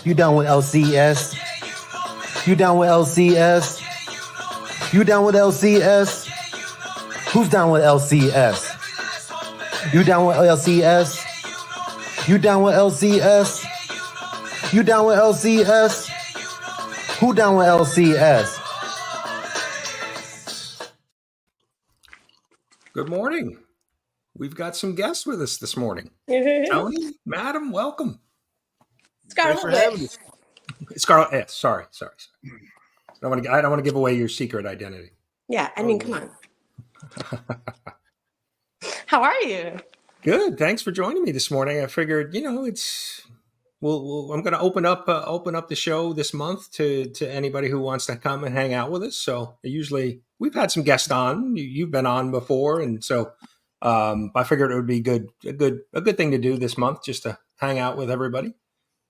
You down with LCS? You down with LCS? You down with LCS? Who's down with LCS? You down with LCS? You down with LCS? You down with LCS? Who down with LCS? Good morning. We've got some guests with us this morning. Tony, madam, welcome. Thanks for having us. Scarlett, yeah, sorry. I don't want to give away your secret identity. Yeah, I mean, come on. How are you? Good. Thanks for joining me this morning. I figured, I'm going to open up the show this month to anybody who wants to come and hang out with us. So usually we've had some guests on. You've been on before, and so I figured it would be a good thing to do this month, just to hang out with everybody.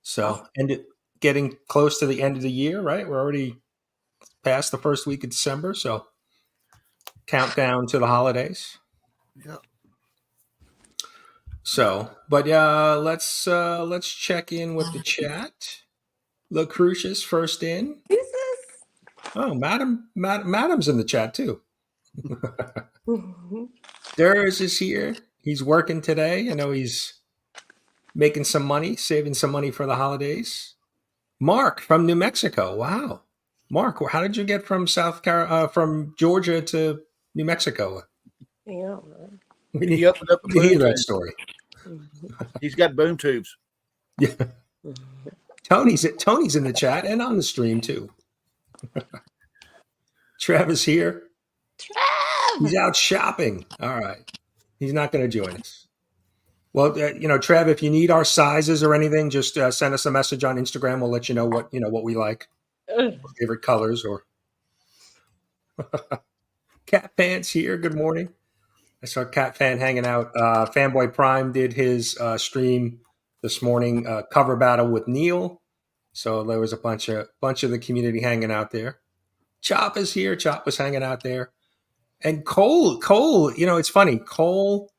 So, and getting close to the end of the year, right? We're already past the first week of December, so countdown to the holidays. Yeah. So, but let's check in with the chat. Lucretius first in. Jesus. Oh, Madam's in the chat too. Derrz is here. He's working today. I know he's making some money, saving some money for the holidays. Mark from New Mexico. Wow, Mark, how did you get from from Georgia to New Mexico? Yeah. We need to hear that story. He's got boom tubes. Yeah. Tony's in the chat and on the stream too. Trev is here. Trev! He's out shopping. All right. He's not going to join us. Well, Trev, if you need our sizes or anything, just send us a message on Instagram. We'll let you know what we like, favorite colors, or Cat Pants here. Good morning. I saw Cat Fan hanging out. Fanboy Prime did his stream this morning, cover battle with Neil. So there was a bunch of the community hanging out there. Chop is here. Chop was hanging out there. And Cole, it's funny. Cole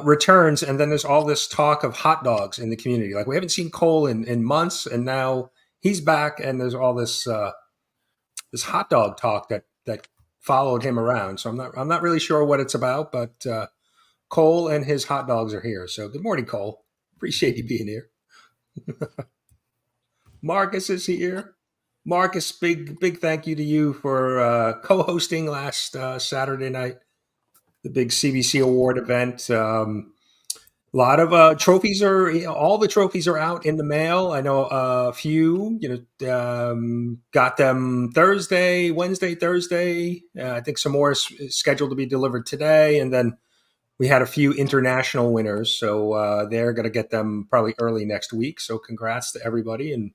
returns, and then there's all this talk of hot dogs in the community. Like, we haven't seen Cole in months, and now he's back, and there's all this this hot dog talk that followed him around. So I'm not really sure what it's about, but Cole and his hot dogs are here. So good morning, Cole. Appreciate you being here. Marcus is here. Marcus, big thank you to you for co-hosting last Saturday night, the big CBC award event. A lot of trophies all the trophies are out in the mail. I know a few, got them Wednesday, Thursday. I think some more is scheduled to be delivered today. And then we had a few international winners. So they're going to get them probably early next week. So congrats to everybody. And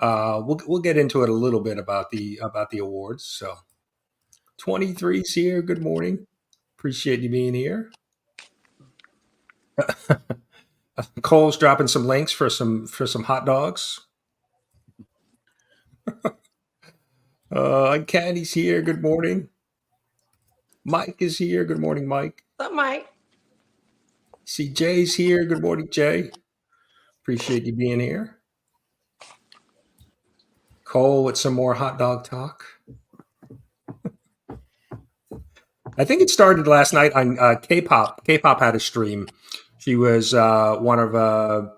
we'll get into it a little bit about the awards. So 23's here. Good morning. Appreciate you being here. Cole's dropping some links for some hot dogs. Candy's here. Good morning. Mike is here. Good morning, Mike. What's up, Mike? See, Jay's here. Good morning, Jay. Appreciate you being here. Cole with some more hot dog talk. I think it started last night on K-pop. K-pop had a stream. She was one of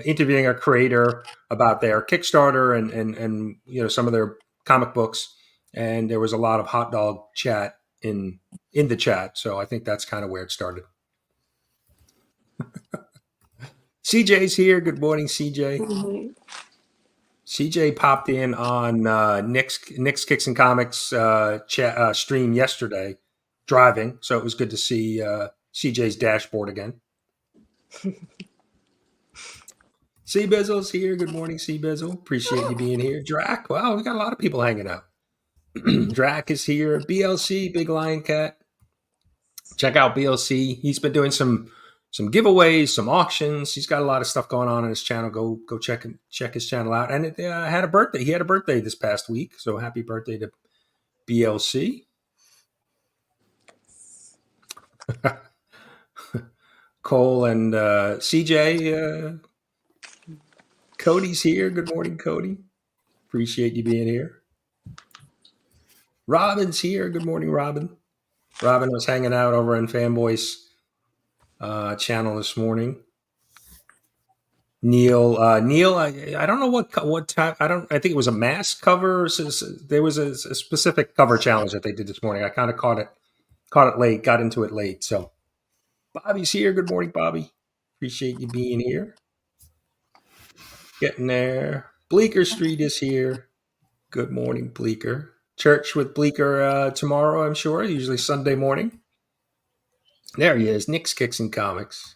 interviewing a creator about their Kickstarter and some of their comic books, and there was a lot of hot dog chat in the chat. So I think that's kind of where it started. CJ's here. Good morning, CJ. Mm-hmm. CJ popped in on Nick's Kicks and Comics stream yesterday, driving. So it was good to see CJ's dashboard again. C Bizzle's here. Good morning, C Bizzle. Appreciate you being here. Drac, wow, we got a lot of people hanging out. Drac is here. BLC, Big Lion Cat. Check out BLC. He's been doing some giveaways, some auctions. He's got a lot of stuff going on his channel. Go check his channel out. And it had a birthday. He had a birthday this past week. So happy birthday to BLC. Cole and CJ Cody's here. Good morning, Cody. Appreciate you being here. Robin's here. Good morning, Robin. Robin was hanging out over in Fanboy's channel this morning. Neil, I don't know what time. I think it was a mask cover. There was a specific cover challenge that they did this morning. I kind of caught it late, got into it late. So Bobby's here. Good morning, Bobby. Appreciate you being here. Getting there. Bleecker Street is here. Good morning, Bleecker. Church with Bleecker tomorrow, I'm sure. Usually Sunday morning. There he is. Nick's Kicks and Comics.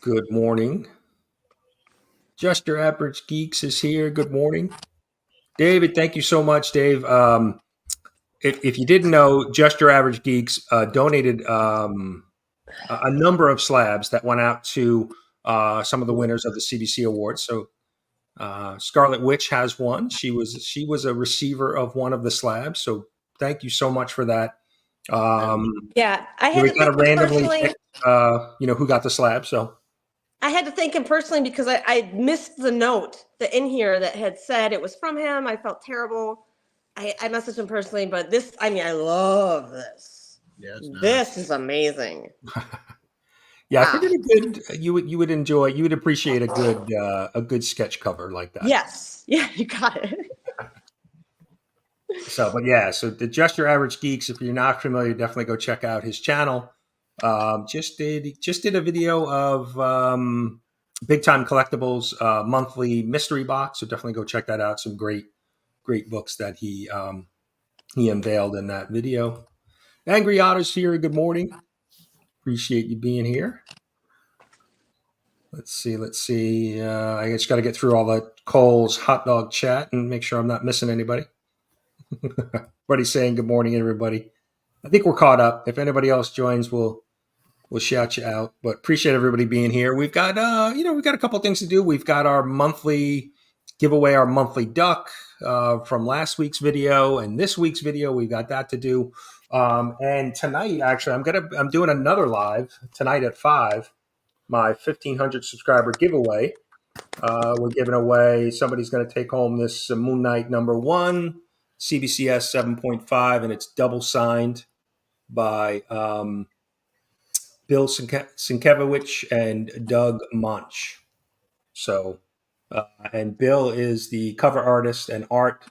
Good morning. Just Your Average Geeks is here. Good morning. David, thank you so much, Dave. If you didn't know, Just Your Average Geeks donated a number of slabs that went out to some of the winners of the CBC Awards. So Scarlet Witch has one. She was a receiver of one of the slabs. So thank you so much for that. Yeah, I had we to kind of think randomly personally. picked, who got the slab. So I had to thank him personally because I missed the note that in here that had said it was from him. I felt terrible. I messaged him personally, but I love this. Yeah, it's nice. This is amazing. yeah, Wow. I figured you would enjoy. You would appreciate a good sketch cover like that. Yes. Yeah, you got it. So the Just Your Average Geeks. If you're not familiar, definitely go check out his channel. Just did a video of Big Time Collectibles monthly mystery box. So definitely go check that out. Some great books that he unveiled in that video. Angry Otter's here. Good morning. Appreciate you being here. Let's see. I just got to get through all the Cole's hot dog chat and make sure I'm not missing anybody. Everybody's saying good morning, everybody. I think we're caught up. If anybody else joins, we'll shout you out. But appreciate everybody being here. We've got we've got a couple things to do. We've got our monthly giveaway, our monthly duck from last week's video and this week's video. We've got that to do. And tonight, actually, I'm doing another live tonight at 5. My 1,500 subscriber giveaway. We're giving away. Somebody's going to take home this Moon Knight #1. CBCS 7.5, and it's double signed by Bill Sienkiewicz and Doug Munch. So, and Bill is the cover artist and art,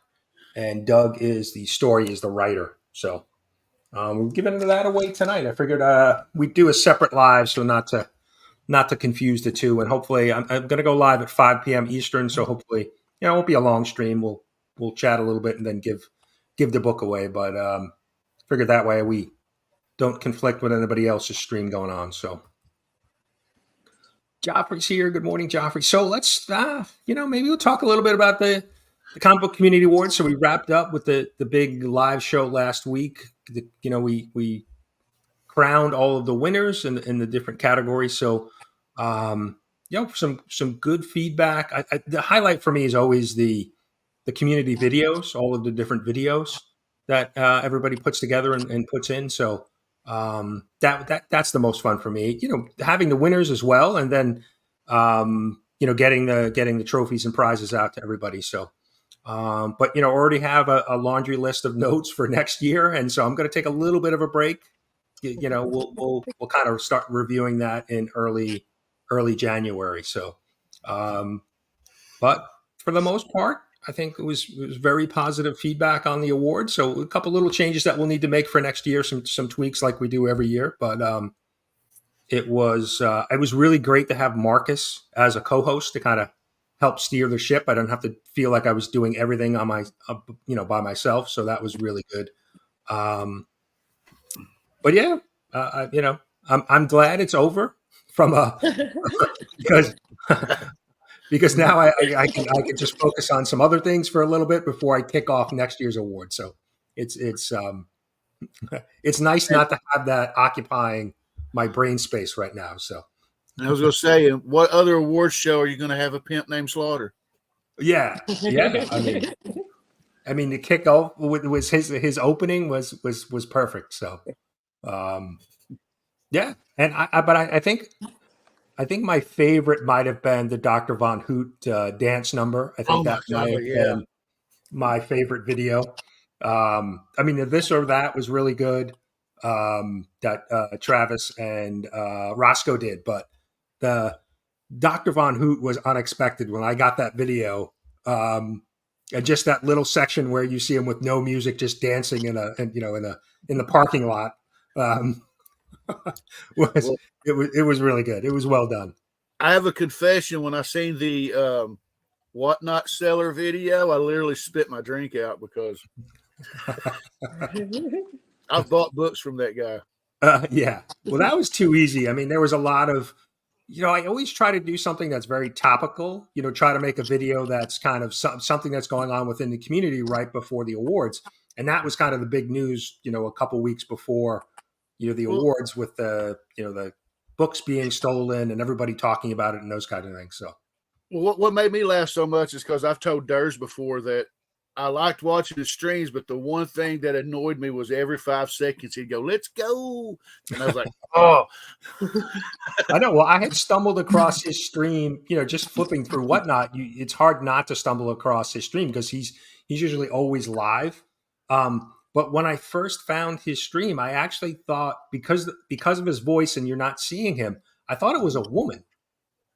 and Doug is the writer. So, we're giving that away tonight. I figured we'd do a separate live, so not to confuse the two. And hopefully, I'm going to go live at 5 p.m. Eastern. So hopefully, it won't be a long stream. We'll chat a little bit and then give the book away. But figured that way we don't conflict with anybody else's stream going on. So Joffrey's here. Good morning, Joffrey. So let's maybe we'll talk a little bit about the Comic Book Community Awards. So we wrapped up with the big live show last week. We crowned all of the winners in the different categories. So some good feedback. The highlight for me is always the community videos, all of the different videos that everybody puts together and puts in. So that's the most fun for me. Having the winners as well, and then getting the trophies and prizes out to everybody. So, but already have a laundry list of notes for next year, and so I'm going to take a little bit of a break. We'll kind of start reviewing that in early January. So, but for the most part, I think it was very positive feedback on the award. So a couple little changes that we'll need to make for next year, some tweaks like we do every year. But it was really great to have Marcus as a co-host to kind of help steer the ship. I don't have to feel like I was doing everything on by myself. So that was really good. But yeah, I'm glad it's over because now I can just focus on some other things for a little bit before I kick off next year's award. So it's nice not to have that occupying my brain space right now. So I was going to say, what other award show are you going to have a pimp named Slaughter? Yeah. I mean, the kickoff was his opening was perfect. So, yeah, and I think I think my favorite might have been the Dr. Von Hoot dance number. I think Oh my that might God, have yeah. been my favorite video. I mean, the This or That was really good, that Travis and Roscoe did, but the Dr. Von Hoot was unexpected when I got that video. And just that little section where you see him with no music, just dancing in the parking lot, um, was Well, it was really good. It was well done. I have a confession. When I seen the Whatnot Seller video, I literally spit my drink out because I've bought books from that guy. Yeah. Well, that was too easy. I mean, there was a lot of, I always try to do something that's very topical, try to make a video that's kind of something that's going on within the community right before the awards. And that was kind of the big news, a couple weeks before, the Well, awards with the books being stolen and everybody talking about it and those kind of things. So, well, what made me laugh so much is because I've told Derrz before that I liked watching his streams, but the one thing that annoyed me was every 5 seconds he'd go, "Let's go," and I was like, "Oh." I know. Well, I had stumbled across his stream, just flipping through Whatnot. It's hard not to stumble across his stream because he's usually always live. But when I first found his stream, I actually thought because of his voice and you're not seeing him, I thought it was a woman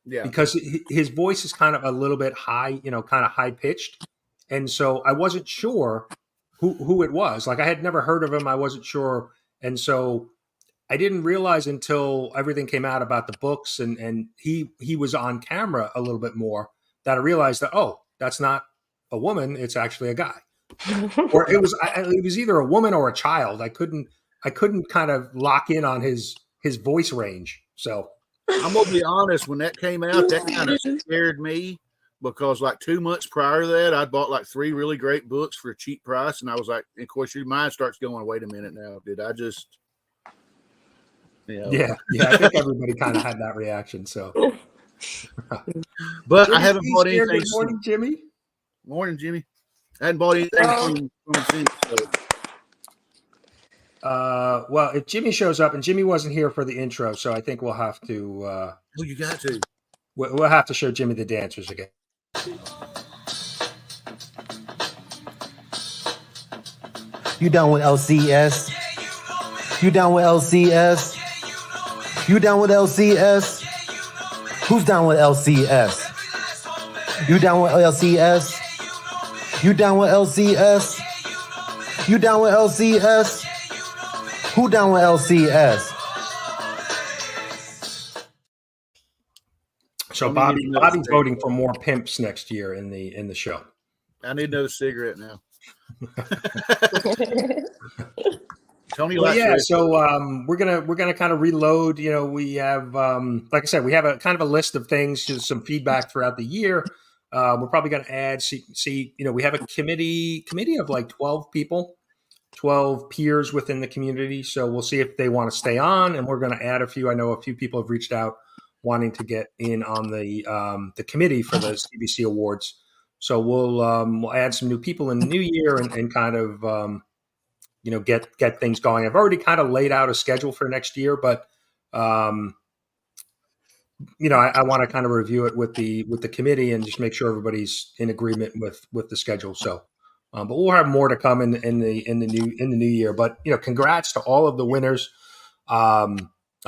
Yeah. because his voice is kind of a little bit high, kind of high pitched. And so I wasn't sure who it was. Like I had never heard of him. I wasn't sure. And so I didn't realize until everything came out about the books and he was on camera a little bit more that I realized that, oh, that's not a woman. It's actually a guy. Or it was either a woman or a child. I couldn't kind of lock in on his voice range. So I'm gonna be honest, when that came out, that kind of scared me because like 2 months prior to that, I'd bought like 3 really great books for a cheap price, and I was like, of course, your mind starts going, "Wait a minute, now, did I just?" Yeah. I think everybody kind of had that reaction. So, but Jimmy, I haven't bought anything. Good morning, Jimmy. Morning, Jimmy. I hadn't bought anything from since. Well, if Jimmy shows up, and Jimmy wasn't here for the intro, so I think we'll have to. Oh, you got to. We'll have to show Jimmy the dancers again. You down with LCS? You down with LCS? You down with LCS? Who's down with LCS? You down with LCS? You down with LCS? You down with LCS? Who down with LCS? So Bobby's voting for more pimps next year in the show. I need another cigarette now. Tony, so we're gonna kind of reload. We have, like I said, we have a kind of a list of things, just some feedback throughout the year. We're probably gonna add. We have a committee of like 12 people, 12 peers within the community. So we'll see if they want to stay on, and we're gonna add a few. I know a few people have reached out wanting to get in on the committee for the CBC Awards. So we'll add some new people in the new year and kind of get things going. I've already kind of laid out a schedule for next year, but I want to kind of review it with the committee and just make sure everybody's in agreement with the schedule. So, but we'll have more to come in the new year. But congrats to all of the winners.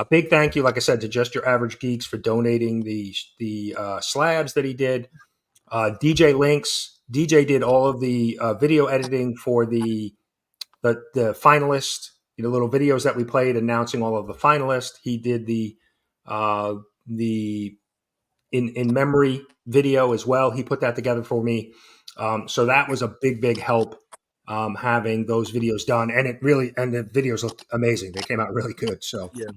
A big thank you, like I said, to Just Your Average Geeks for donating the slabs that he did. DJ Links, DJ did all of the video editing for the finalists, little videos that we played announcing all of the finalists. He did the in memory video as well. He put that together for me. So that was a big help having those videos done. And the videos looked amazing. They came out really good. So yeah.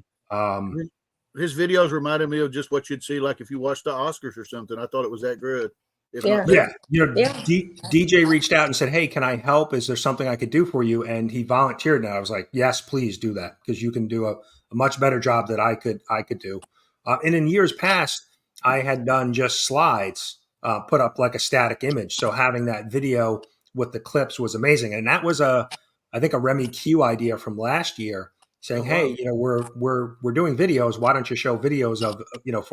His videos reminded me of just what you'd see like if you watched the Oscars or something. I thought it was that good. DJ reached out and said, "Hey, can I help? Is there something I could do for you?" And he volunteered. And I was like, "Yes, please do that because you can do a much better job that I could do." And in years past, I had done just slides, put up like a static image. So having that video with the clips was amazing. And that was I think a Remy Q idea from last year. saying, Oh, "Hey, wow. you know, we're doing videos. Why don't you show videos of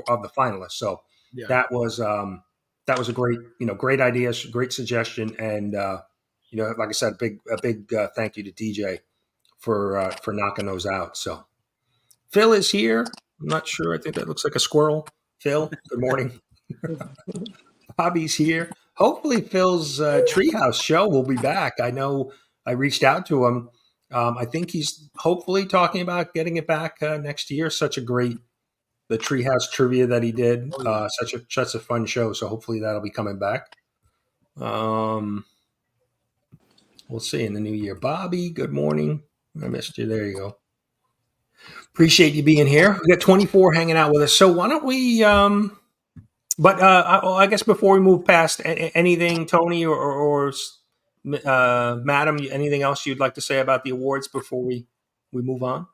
of the finalists?" So Yeah. that was a great idea, great suggestion, and like I said, a big thank you to DJ for knocking those out. So Phil is here. I'm not sure. I think that looks like a squirrel. Phil, good morning. Bobby's here. Hopefully, Phil's Treehouse show will be back. I know I reached out to him. I think he's hopefully talking about getting it back next year. The Treehouse trivia that he did. Oh, yeah. Such a fun show. So hopefully that'll be coming back. We'll see in the new year. Bobby, good morning. I missed you. There you go. Appreciate you being here. We got 24 hanging out with us. So why don't we? I guess before we move past anything, Tony or Madam, anything else you'd like to say about the awards before we move on?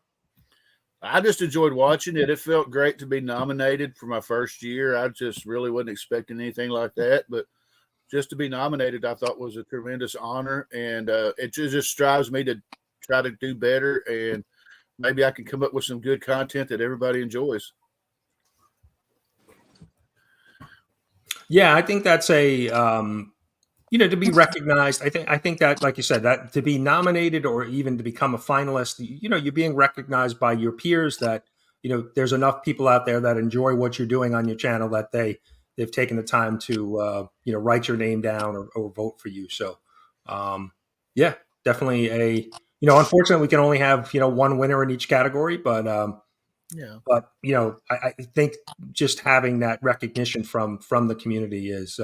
I just enjoyed watching it. It felt great to be nominated for my first year. I just really wasn't expecting anything like that, but just to be nominated, I thought was a tremendous honor, and it just strives me to try to do better, and maybe I can come up with some good content that everybody enjoys. Yeah, I think that's to be recognized. I think that, like you said, that to be nominated or even to become a finalist, you're being recognized by your peers that, there's enough people out there that enjoy what you're doing on your channel that they've taken the time to, write your name down or vote for you. So, yeah, definitely unfortunately we can only have, one winner in each category, but, yeah. But I think just having that recognition from the community is,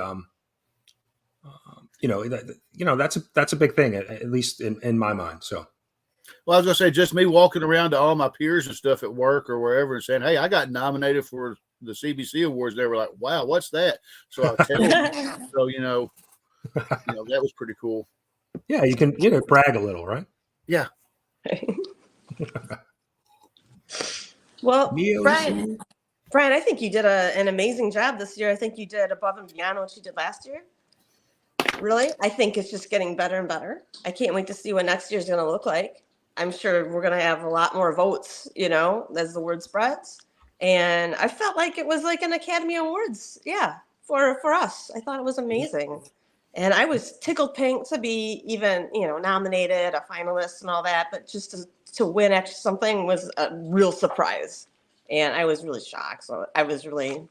that's a big thing, at least in my mind. So, well, I was gonna say, just me walking around to all my peers and stuff at work or wherever and saying, "Hey, I got nominated for the CBC Awards." They were like, "Wow, what's that?" So I tell them. So that was pretty cool. Yeah, you can brag a little, right? Yeah. Well, Brian, I think you did an amazing job this year. I think you did above and beyond what you did last year. Really, I think it's just getting better and better. I can't wait to see what next year's going to look like. I'm sure we're going to have a lot more votes, as the word spreads. And I felt like it was like an Academy Awards, for us. I thought it was amazing. And I was tickled pink to be even, nominated, a finalist and all that. But just to win actually something was a real surprise. And I was really shocked. So I was really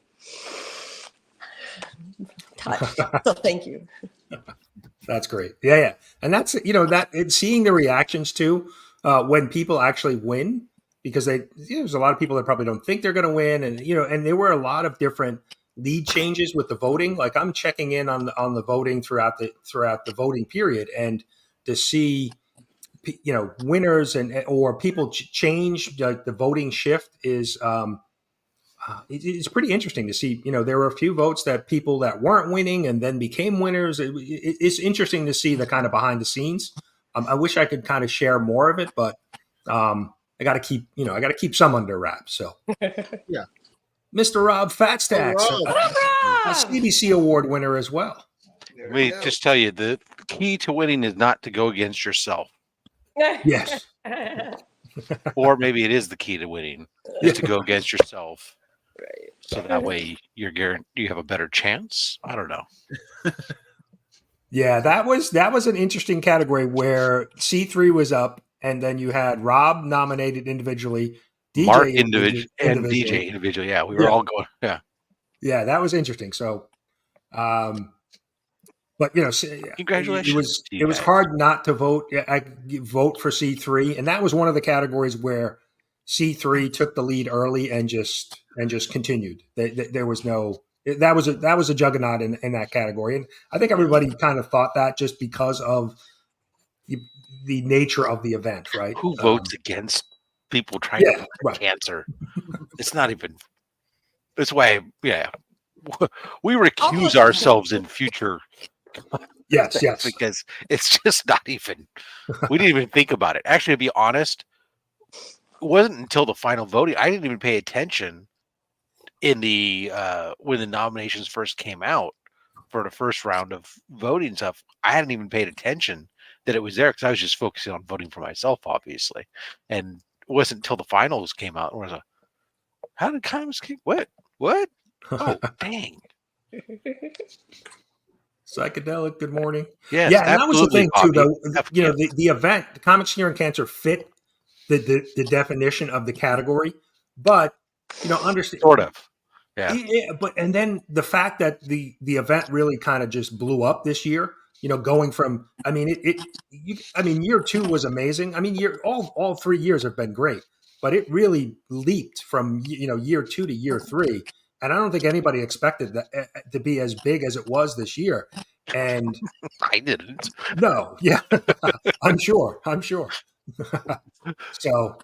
touched. So thank you. That's great. Yeah. And that's, seeing the reactions too, when people actually win, because there's a lot of people that probably don't think they're going to win. And, and there were a lot of different lead changes with the voting. Like I'm checking in on the voting throughout the voting period, and to see, winners or people change, like the voting shift is, it's pretty interesting to see. There were a few votes that people that weren't winning and then became winners. It's interesting to see the kind of behind the scenes. I wish I could kind of share more of it, but I got to keep some under wraps. So, yeah, Mr. Rob Fatstax, a CBC Award winner as well. Let me just tell you, the key to winning is not to go against yourself. Yes. Or maybe it is the key to winning, is to go against yourself. Right. So that way you have a better chance. I don't know. Yeah, that was an interesting category where C3 was up, and then you had Rob nominated individually, DJ Mark individually, and DJ individually. Yeah, we were all going. Yeah. Yeah, that was interesting. So, but congratulations. It was hard not to vote. I vote for C3, and that was one of the categories where C3 took the lead early and just continued. There was no that was a juggernaut in that category, and I think everybody kind of thought that just because of the nature of the event, right? Who votes against people trying to fight cancer? It's not even. That's why, we recuse ourselves in future. Yes, because it's just not even. We didn't even think about it. Actually, to be honest, it wasn't until the final voting. I didn't even pay attention in the when the nominations first came out for the first round of voting stuff. I hadn't even paid attention that it was there because I was just focusing on voting for myself, obviously. And wasn't until the finals came out. Where I was like, how did Comics King? What? Oh, dang. Psychedelic. Good morning. Yes, Yeah, and that was the thing too. Though, Yeah. the event, the Comics Cure and Cancer fit the definition of the category, but understand Sort of. Yeah. But and then the fact that the event really kind of just blew up this year. Going from year 2 was amazing. I mean, all 3 years have been great, but it really leaped from year 2 to year 3, and I don't think anybody expected that to be as big as it was this year. And I didn't. no, yeah, I'm sure. So.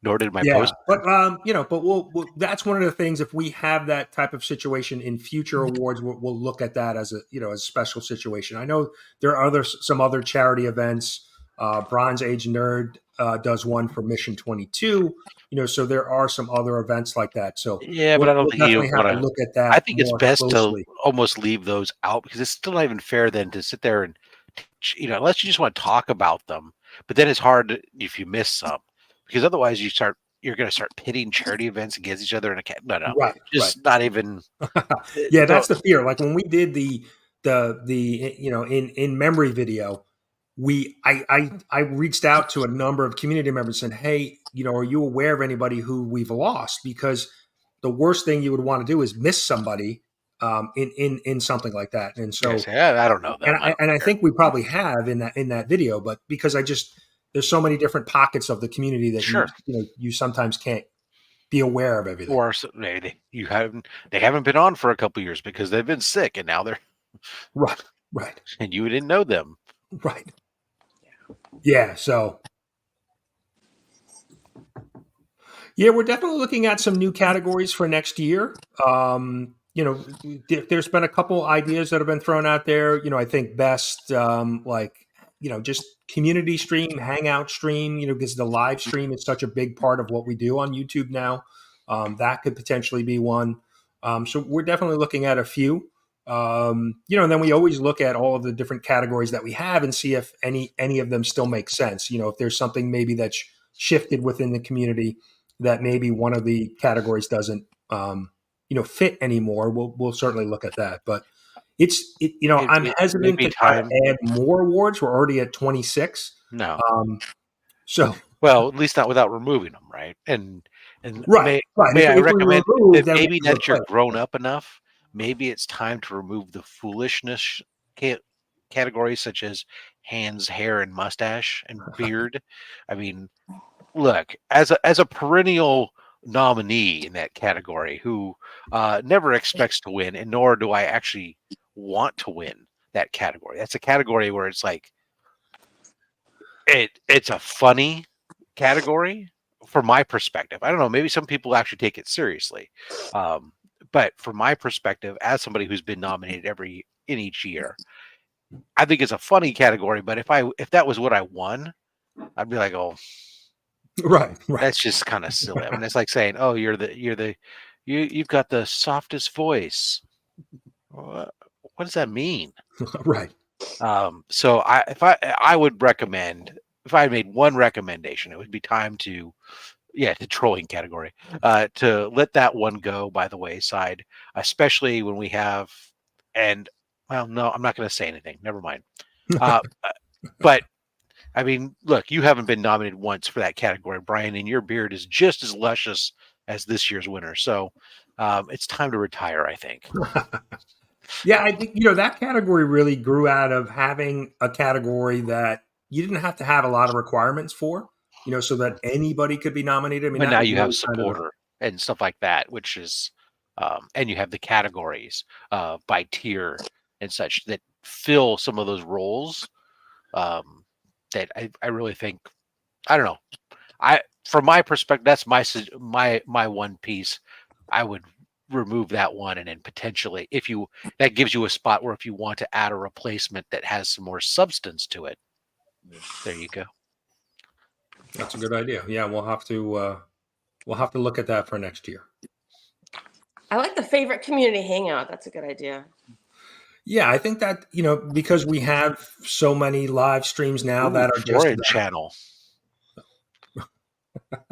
Nor did my post. But we'll that's one of the things. If we have that type of situation in future awards, we'll look at that as a special situation. I know there are some other charity events. Bronze Age Nerd does one for Mission 22. So there are some other events like that. So yeah, but I don't think you have to look at that. I think it's best closely. to almost leave those out, because it's still not even fair then to sit there and unless you just want to talk about them. But then it's hard if you miss some. Because otherwise you're going to start pitting charity events against each other. No, right, not even. Yeah, that's the fear. Like when we did the in memory video, I reached out to a number of community members and said, hey, are you aware of anybody who we've lost? Because the worst thing you would want to do is miss somebody in something like that. And so I don't know that. And I think we probably have in that video, but because there's so many different pockets of the community that you sometimes can't be aware of everything. Or maybe they haven't been on for a couple of years because they've been sick, and now they're right, and you didn't know them, right? Yeah, so we're definitely looking at some new categories for next year. There's been a couple ideas that have been thrown out there. I think best just community stream, hangout stream, because the live stream is such a big part of what we do on YouTube now. That could potentially be one. So we're definitely looking at a few. And then we always look at all of the different categories that we have and see if any of them still make sense. If there's something maybe that's shifted within the community that maybe one of the categories doesn't, fit anymore, we'll certainly look at that. But I'm hesitant to try to add more awards. We're already at 26. No. Well, at least not without removing them, right? And right. May I recommend that maybe that you're grown up enough, maybe it's time to remove the foolishness categories such as hands, hair, and mustache and beard. I mean, look, as a perennial nominee in that category who never expects to win, and nor do I actually want to win that category. That's a category where it's like it's a funny category from my perspective. I don't know, maybe some people actually take it seriously, but from my perspective, as somebody who's been nominated in each year, I think it's a funny category. But if that was what I won, I'd be like, oh, right. That's just kind of silly. I mean, it's like saying, oh, you've got the softest voice. What does that mean? Right. So I would recommend, if I made one recommendation, it would be time to trolling category, to let that one go by the wayside, especially when we have, no, I'm not going to say anything. Never mind. But I mean, look, you haven't been nominated once for that category, Brian, and your beard is just as luscious as this year's winner. So it's time to retire, I think. Yeah, I think, that category really grew out of having a category that you didn't have to have a lot of requirements for, so that anybody could be nominated. I mean, but now you have supporter and stuff like that, which is, and you have the categories by tier and such that fill some of those roles that I really think, I don't know. From my perspective, that's my one piece. I would remove that one, and then potentially that gives you a spot where if you want to add a replacement that has some more substance to it, there you go. That's a good idea. Yeah, we'll have to look at that for next year. I like the favorite community hangout. That's a good idea. Yeah, I think that, because we have so many live streams now that are just channel.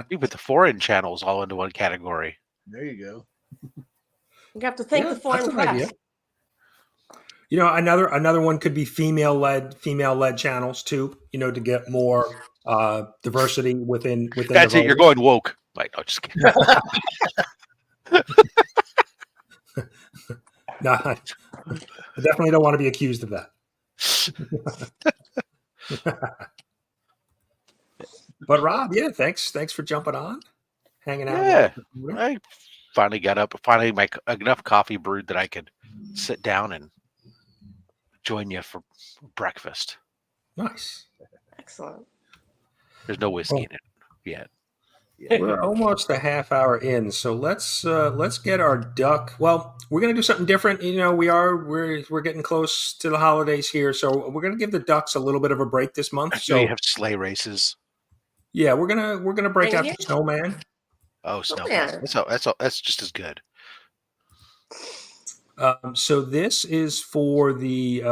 You put the foreign channels all into one category. There you go. You have to thank the that's foreign an press. idea. You know, another one could be female-led channels too. You know, to get more diversity within. That's the it. You're voting. going woke. Like, no, just kidding. No, I definitely don't want to be accused of that. But Rob, yeah, thanks for jumping on, hanging out. Yeah, I finally got up. Finally, enough coffee brewed that I could sit down and join you for breakfast. Nice. Excellent. There's no whiskey in it yet. We're almost a half hour in, so let's get our duck. Well, we're gonna do something different. You know, we're getting close to the holidays here, so we're gonna give the ducks a little bit of a break this month. So So you have sleigh races. yeah, we're gonna break out Reindeer? the snowman. Oh, snow. yeah. That's just as good. So this is for the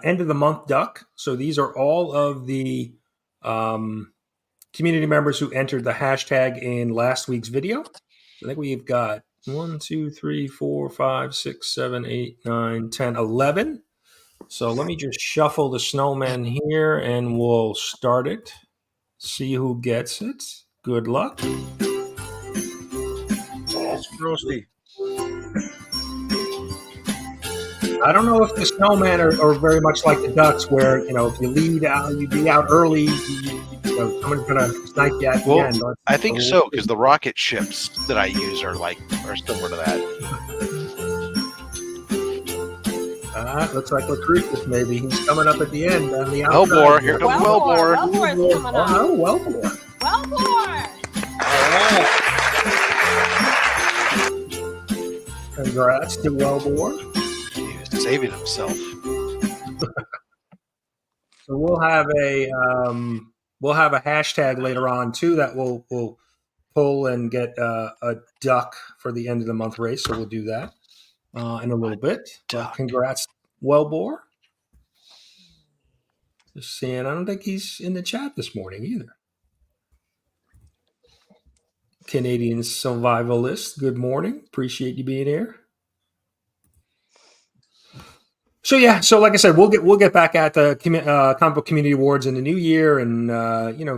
end of the month duck. So these are all of the community members who entered the hashtag in last week's video. I think we've got 1, 2, 3, 4, 5, 6, 7, 8, 9, 10, 11. So let me just shuffle the snowman here and we'll start it. See who gets it. Good luck. It's frosty. I don't know if the snowmen are very much like the ducks, where you know if you lead out, you be out early. You know, someone's gonna snipe you at the end. I think so, because the rocket ships that I use are similar to that. Looks like Lucretius maybe. He's coming up at the end on the outside. Wellbore, here comes Wellbore. Wellbore's coming up. Oh, Wellbore. Wellbore. Congrats to Wellbore. He was saving himself. So we'll have a hashtag later on too that we'll pull and get a duck for the end of the month race. So we'll do that in a little bit. But congrats, Wellbore. Just seeing, I don't think he's in the chat this morning either. Canadian survivalist, good morning. Appreciate you being here. So yeah, so like I said, we'll get back at the comic book community awards in the new year, and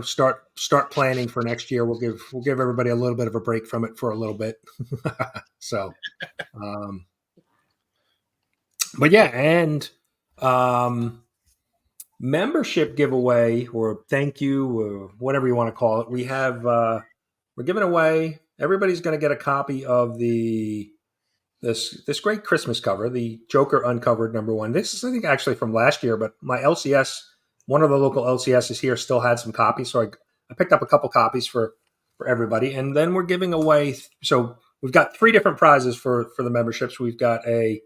start planning for next year. We'll give everybody a little bit of a break from it for a little bit. So, but yeah, and membership giveaway or thank you or whatever you want to call it. We have we're giving away. Everybody's going to get a copy of this great Christmas cover, the Joker Uncovered #1. This is, I think, actually from last year, but my LCS, one of the local LCSs here, still had some copies, so I picked up a couple copies for everybody, and then we're giving away. So we've got 3 different prizes for the memberships. We've got a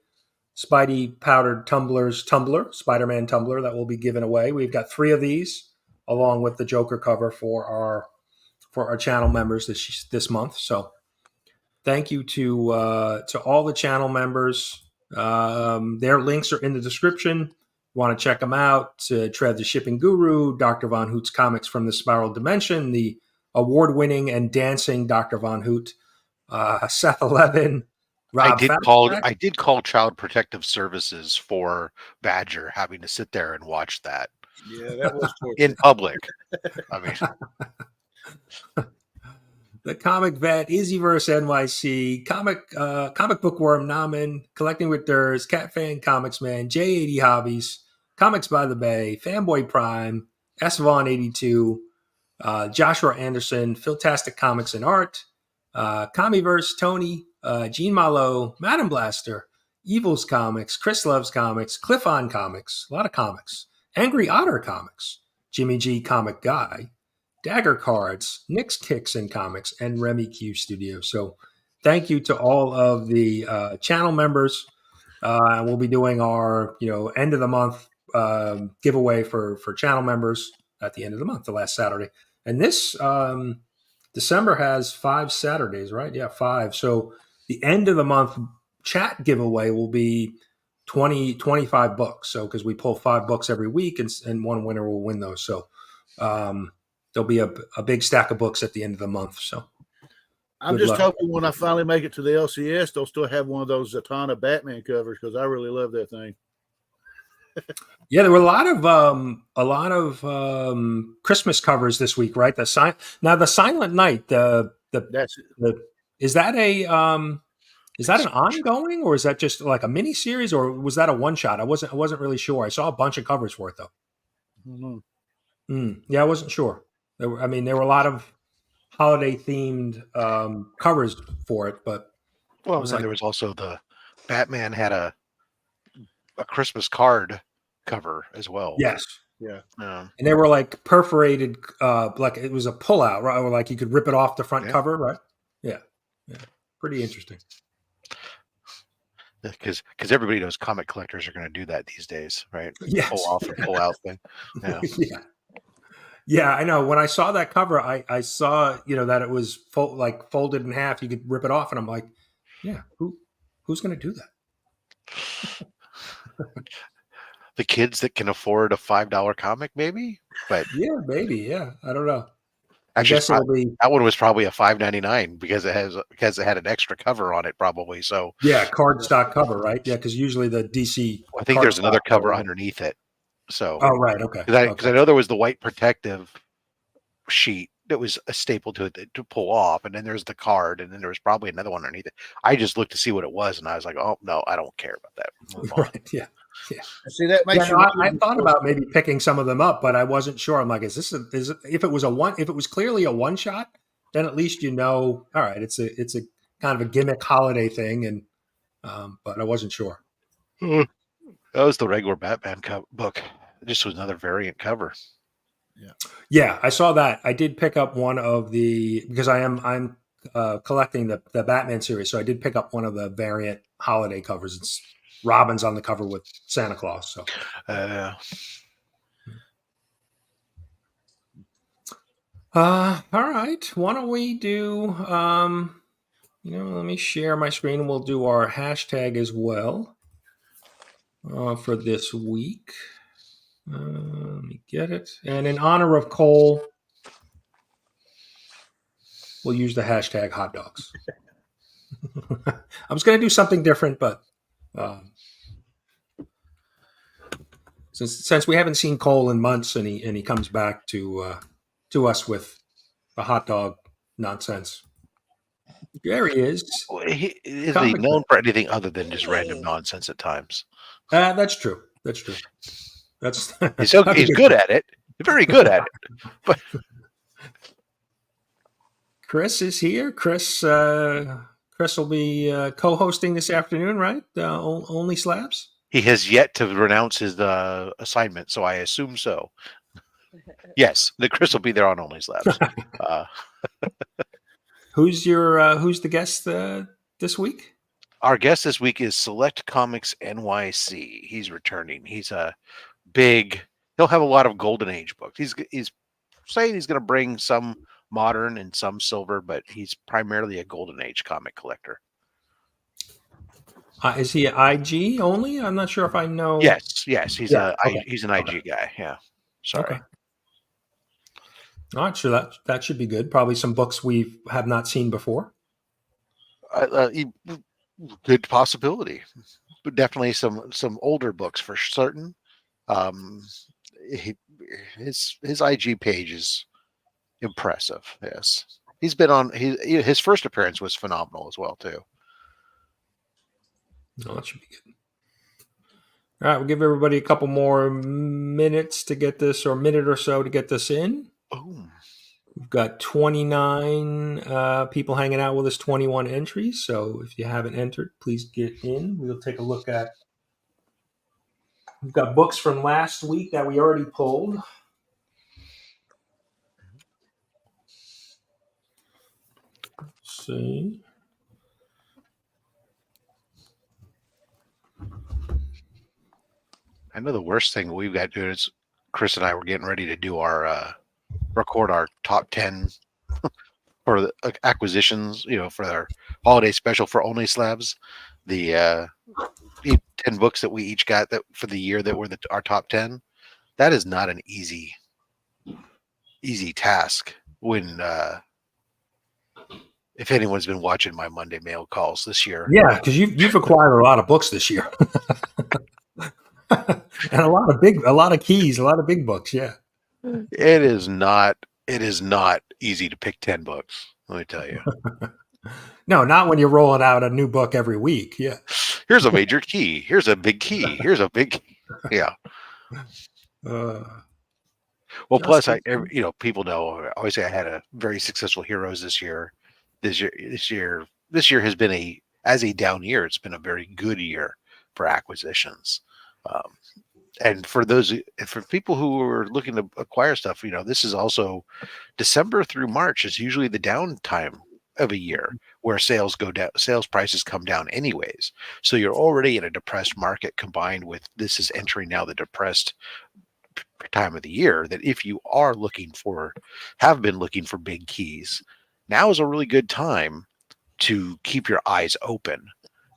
Spidey powdered tumbler, Spider-Man tumbler that will be given away. We've got 3 of these, along with the Joker cover for our channel members this month. So. Thank you to all the channel members. Their links are in the description. Want to check them out? Trev the Shipping Guru, Dr. Von Hoot's Comics from the Spiral Dimension, the award-winning and dancing Dr. Von Hoot, Seth 11. Rob I did call Child Protective Services for Badger having to sit there and watch that. Yeah, that was in public. I mean. The Comic Vet, IzzyVerseNYC, Comic Bookworm Namen, Collecting with Derrz, CatFan Comicsman, J80 Hobbies, Comics by the Bay, Fanboy Prime, SVaughn82, Joshua Anderson, Philtastic Comics and Art, Comiverse, Tony, Gene Malo, Madam Blaster, Evils Comics, Chris Loves Comics, Cliff On Comics, a lot of comics, Angry Otter Comics, Jimmy G Comic Guy, DAGR Cards, Nick's Kicks and Comics, and Remy Q Studios. So thank you to all of the channel members. We'll be doing our end of the month giveaway for channel members at the end of the month, the last Saturday. And this December has 5 Saturdays, right? Yeah, 5. So the end of the month chat giveaway will be 25 books. So because we pull 5 books every week, and one winner will win those. So there'll be a big stack of books at the end of the month. So I'm Good just luck. hoping when I finally make it to the LCS, they'll still have one of those Zatanna Batman covers because I really love that thing. yeah, there were a lot of Christmas covers this week, right? The Silent Night. That's Is that an ongoing, or is that just like a mini series, or was that a one shot? I wasn't really sure. I saw a bunch of covers for it though. I don't know. Yeah, I wasn't sure. There were a lot of holiday themed covers for it, but Well, there was also the Batman had a Christmas card cover as well. yes, Yeah. and they were like perforated, like it was a pullout, right? Or like you could rip it off the front cover, right? Yeah, pretty interesting. Because everybody knows comic collectors are going to do that these days, right? Yes. Pull off and pull out thing. Yeah. Yeah, I know. When I saw that cover, I saw that it was folded in half. You could rip it off, and I'm like, yeah, who's going to do that? The kids that can afford a $5 comic, maybe. But yeah, maybe. Yeah, I don't know. actually, that one was probably a $5.99 because it had an extra cover on it, probably. So yeah, cardstock cover, right? Yeah, because usually the DC. I think there's another cover underneath it. So right, okay. Because I know there was the white protective sheet that was a staple to it to pull off, and then there's the card, and then there was probably another one underneath it. I just looked to see what it was, and I was like, oh no, I don't care about that. Right? Yeah. See, that makes you. I thought about maybe picking some of them up, but I wasn't sure. I'm like, if it was clearly a one shot, then at least all right, it's a kind of a gimmick holiday thing, and but I wasn't sure. That was the regular Batman book. It just was another variant cover. Yeah, I saw that. I did pick up one of because I'm collecting the Batman series, so I did pick up one of the variant holiday covers. It's Robin's on the cover with Santa Claus. So, all right. Why don't we do? Let me share my screen, and we'll do our hashtag as well for this week. Let me get it. And in honor of Cole, we'll use the hashtag hot dogs. I was going to do something different, but since we haven't seen Cole in months, and he comes back to us with the hot dog nonsense. There he is. Is he known for anything other than just random nonsense at times? That's true. He's good at it. Very good at it. But Chris is here. Chris will be co-hosting this afternoon, right? Only Slabs. He has yet to renounce his assignment, so I assume so. Yes, the Chris will be there on Only Slabs. Who's the guest this week? Our guest this week is Select Comics NYC. He's returning. He's he'll have a lot of Golden Age books. He's saying he's going to bring some modern and some silver, but he's primarily a Golden Age comic collector. Is he IG only? I'm not sure if I know. Yes. He's an IG guy. Yeah. Sorry. Okay. All right, sure. That should be good. Probably some books we have not seen before. Good possibility, but definitely some older books for certain. His IG page is impressive. Yes, he's been on. His first appearance was phenomenal as well too. No, that should be good. All right, we'll give everybody a couple more minutes to get this, or a minute or so to get this in. Boom. We've got 29 people hanging out with us, 21 entries. So if you haven't entered, please get in. We'll take a look at. We've got books from last week that we already pulled. Let's see. I know the worst thing we've got to do is Chris and I were getting ready to do our record our top 10 for the acquisitions, for our holiday special for Only Slabs. The 10 books that we each got that for the year that were our top 10. That is not an easy easy task when if anyone's been watching my Monday mail calls this year. Yeah, because you've acquired a lot of books this year. And a lot of keys, a lot of big books. Yeah. It is not easy to pick 10 books, let me tell you. No, not when you're rolling out a new book every week. Yeah. Here's a major key. Here's a big key. Here's a big key. Yeah. Well, plus people know obviously I had a very successful Heroes this year. This year has been a down year. It's been a very good year for acquisitions. And for people who are looking to acquire stuff, this is also December through March is usually the downtime of a year where sales go down, sales prices come down anyways. So you're already in a depressed market combined with this is entering now the depressed time of the year, that if you are have been looking for big keys, now is a really good time to keep your eyes open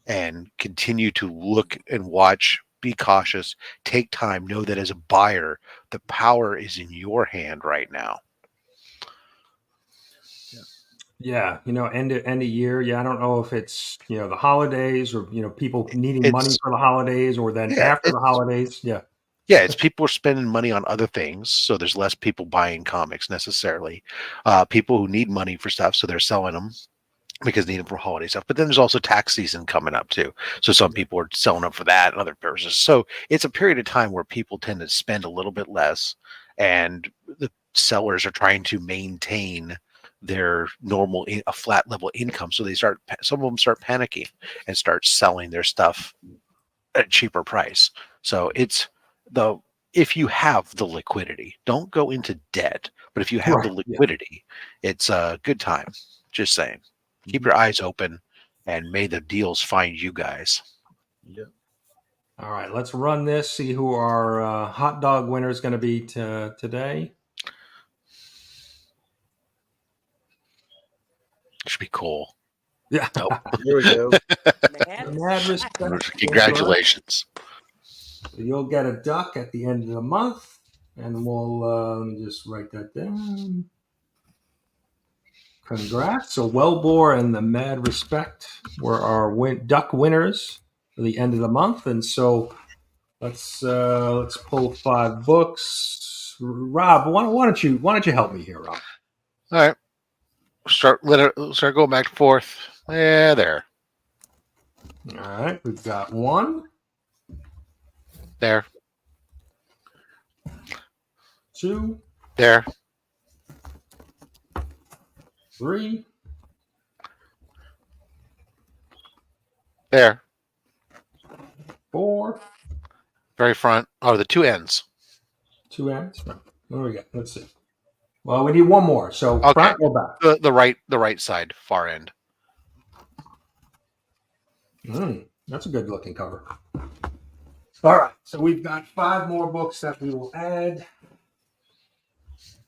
and continue to look and watch, be cautious, take time, know that as a buyer, the power is in your hand right now. Yeah, end of year. Yeah, I don't know if it's the holidays or people needing money for the holidays or then after the holidays. Yeah. Yeah, it's people are spending money on other things, so there's less people buying comics necessarily. People who need money for stuff, so they're selling them because they need them for holiday stuff. But then there's also tax season coming up too, so some people are selling them for that and other purposes. So it's a period of time where people tend to spend a little bit less, and the sellers are trying to maintain their normal a flat level income. So some of them start panicking and start selling their stuff at a cheaper price. So if you have the liquidity, don't go into debt, but if you have the liquidity, it's a good time. Just saying, keep your eyes open and may the deals find you guys. Yeah. All right, let's run this, see who our hot dog winner is going to be today. Should be cool. Yeah. Nope. Here we go. Mad respect. Congratulations. You'll get a duck at the end of the month, and we'll let me just write that down. Congrats. So Wellbore and the Mad Respect were our duck winners for the end of the month, and so let's pull 5 books. Rob, why don't you help me here, Rob? All right. Start going back and forth. Yeah, there. All right, we've got 1. There. 2. There. 3. There. 4. Very front. Oh, the 2 ends. 2 ends. What do we got? Let's see. Well, we need 1 more. So okay. Front or back? The right side, far end. That's a good looking cover. All right. So we've got 5 more books that we will add.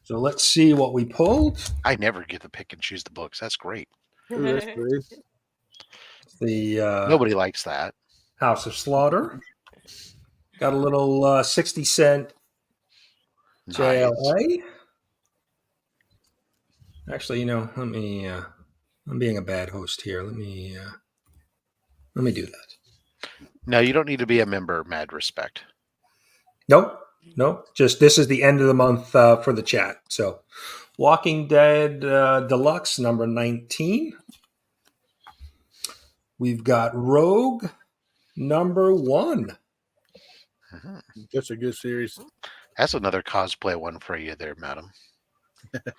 So let's see what we pulled. I never get to pick and choose the books. That's great. Ooh, that's great. Nobody likes that. House of Slaughter. Got a little 60-cent JLA. Actually, let me. I'm being a bad host here. Let me do that. No, you don't need to be a member. Mad Respect. Nope. Just this is the end of the month for the chat. So, Walking Dead Deluxe number 19. We've got Rogue number 1. That's a good series. That's another cosplay one for you there, madam. I've never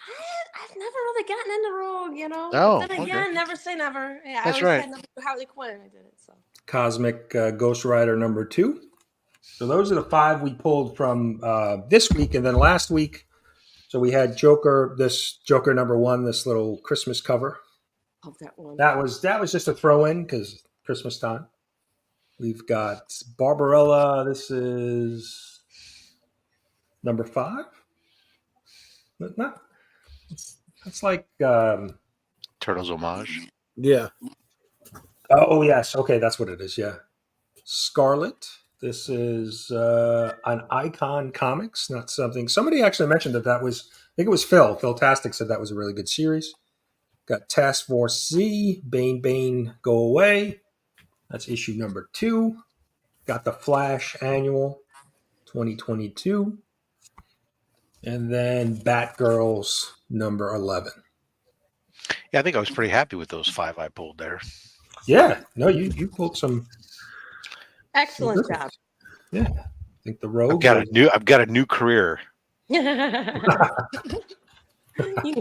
really gotten into Rogue, Oh, but then again, never say never. Yeah, that's I always right. had number Harley Quinn and I did it. So Cosmic Ghost Rider number 2. So those are the 5 we pulled from this week, and then last week. So we had Joker number 1, this little Christmas cover. Oh, that one. That was just a throw in because Christmas time. We've got Barbarella. This is number 5. That's like Turtles homage. Yeah. Oh yes, okay, that's what it is. Yeah, Scarlet. This is an Icon Comics, not something. Somebody actually mentioned that was, I think it was Phil. Philtastic said that was a really good series. Got Task Force Z, Bane, Go Away. That's issue number 2. Got the Flash Annual 2022. And then Batgirls number 11. Yeah, I think I was pretty happy with those 5 I pulled there. Yeah, no, you pulled some Excellent job. Yeah, I think the Rogue. I've got a new career. You can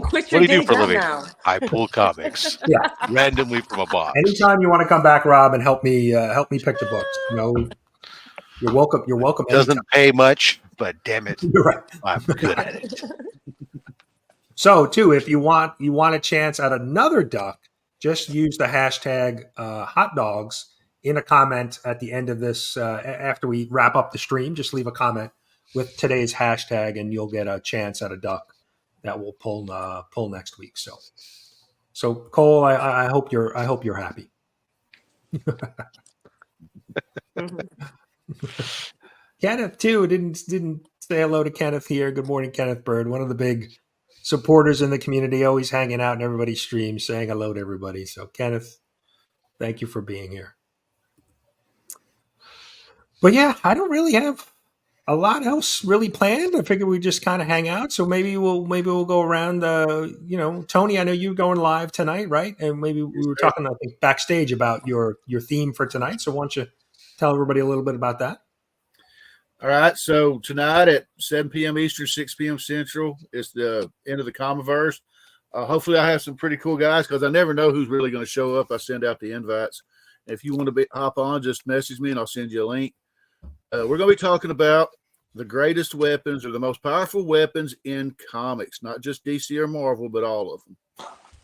quit What your do you day do for a job living? now. I pull comics. Yeah, randomly from a box. Anytime you want to come back, Rob, and help me pick the books. You're welcome. You're welcome. Doesn't pay much, but damn it, you're right. I'm good at it. So, too, if you want a chance at another duck, just use the hashtag hot dogs in a comment at the end of this. After we wrap up the stream, just leave a comment with today's hashtag, and you'll get a chance at a duck that will pull next week. So Cole, I hope you're happy. Kenneth too didn't say hello to Kenneth here. Good morning, Kenneth Bird, one of the big supporters in the community, always hanging out in everybody's streams, saying hello to everybody. So Kenneth, thank you for being here. But yeah, I don't really have a lot else really planned. I figured we'd just kind of hang out. So maybe we'll go around. Tony, I know you're going live tonight, right? And maybe we were talking, I think, backstage about your theme for tonight. So why don't you tell everybody a little bit about that? All right. So tonight at 7 p.m. Eastern, 6 p.m. Central, it's the end of the Comiverse. Hopefully I have some pretty cool guys because I never know who's really going to show up. I send out the invites. If you want to hop on, just message me and I'll send you a link. We're going to be talking about the greatest weapons or the most powerful weapons in comics, not just DC or Marvel, but all of them.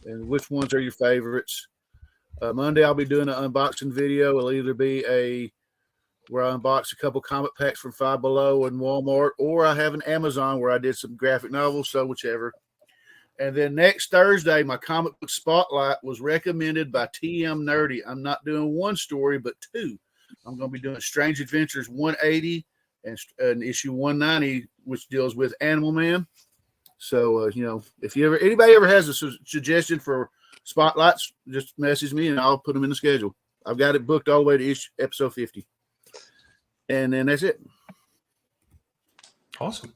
And which ones are your favorites? Monday, I'll be doing an unboxing video. It'll either be where I unbox a couple comic packs from Five Below and Walmart, or I have an Amazon where I did some graphic novels, so whichever. And then next Thursday, my comic book spotlight was recommended by TM Nerdy. I'm not doing one story, but 2. I'm going to be doing Strange Adventures 180 and issue 190, which deals with Animal Man. So, if anybody ever has a suggestion for spotlights, just message me and I'll put them in the schedule. I've got it booked all the way to episode 50. And then that's it. Awesome.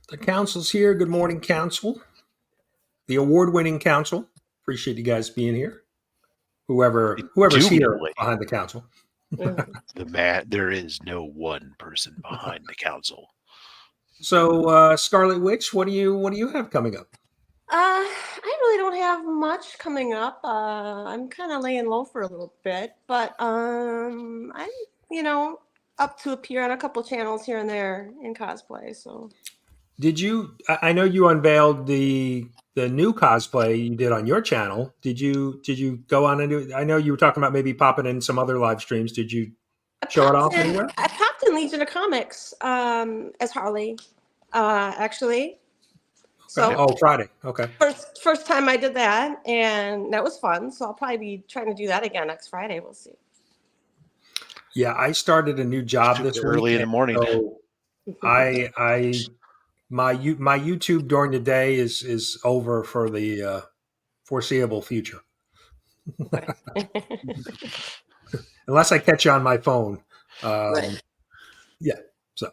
The council's here. Good morning, council. The award-winning council. Appreciate you guys being here. Whoever's here behind the council. There is no one person behind the council. So, Scarlet Witch, what do you have coming up? I really don't have much coming up. I'm kind of laying low for a little bit, but I'm up to appear on a couple channels here and there in cosplay. So, I know you unveiled the new cosplay you did on your channel. Did you go on and do it? I know you were talking about maybe popping in some other live streams. Did you show it off anywhere? I popped in Legion of Comics as Harley, actually. So Friday. Okay. First time I did that, and that was fun. So I'll probably be trying to do that again next Friday. We'll see. Yeah, I started a new job this week. Early in the morning. So my YouTube during the day is over for the foreseeable future. Unless I catch you on my phone. Right. Yeah. So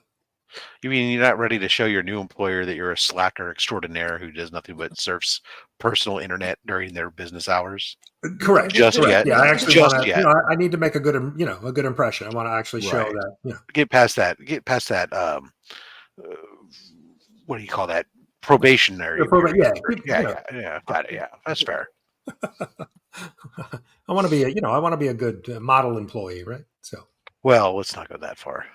you mean you're not ready to show your new employer that you're a slacker extraordinaire who does nothing but surfs personal internet during their business hours? Correct. Just yet. Yeah, I actually just want to. yet. I need to make a good impression. I want to actually show that. Get past that. What do you call that? Probationary. Yeah. Got it. Yeah, that's fair. I want to be a good model employee, right? So. Well, let's not go that far.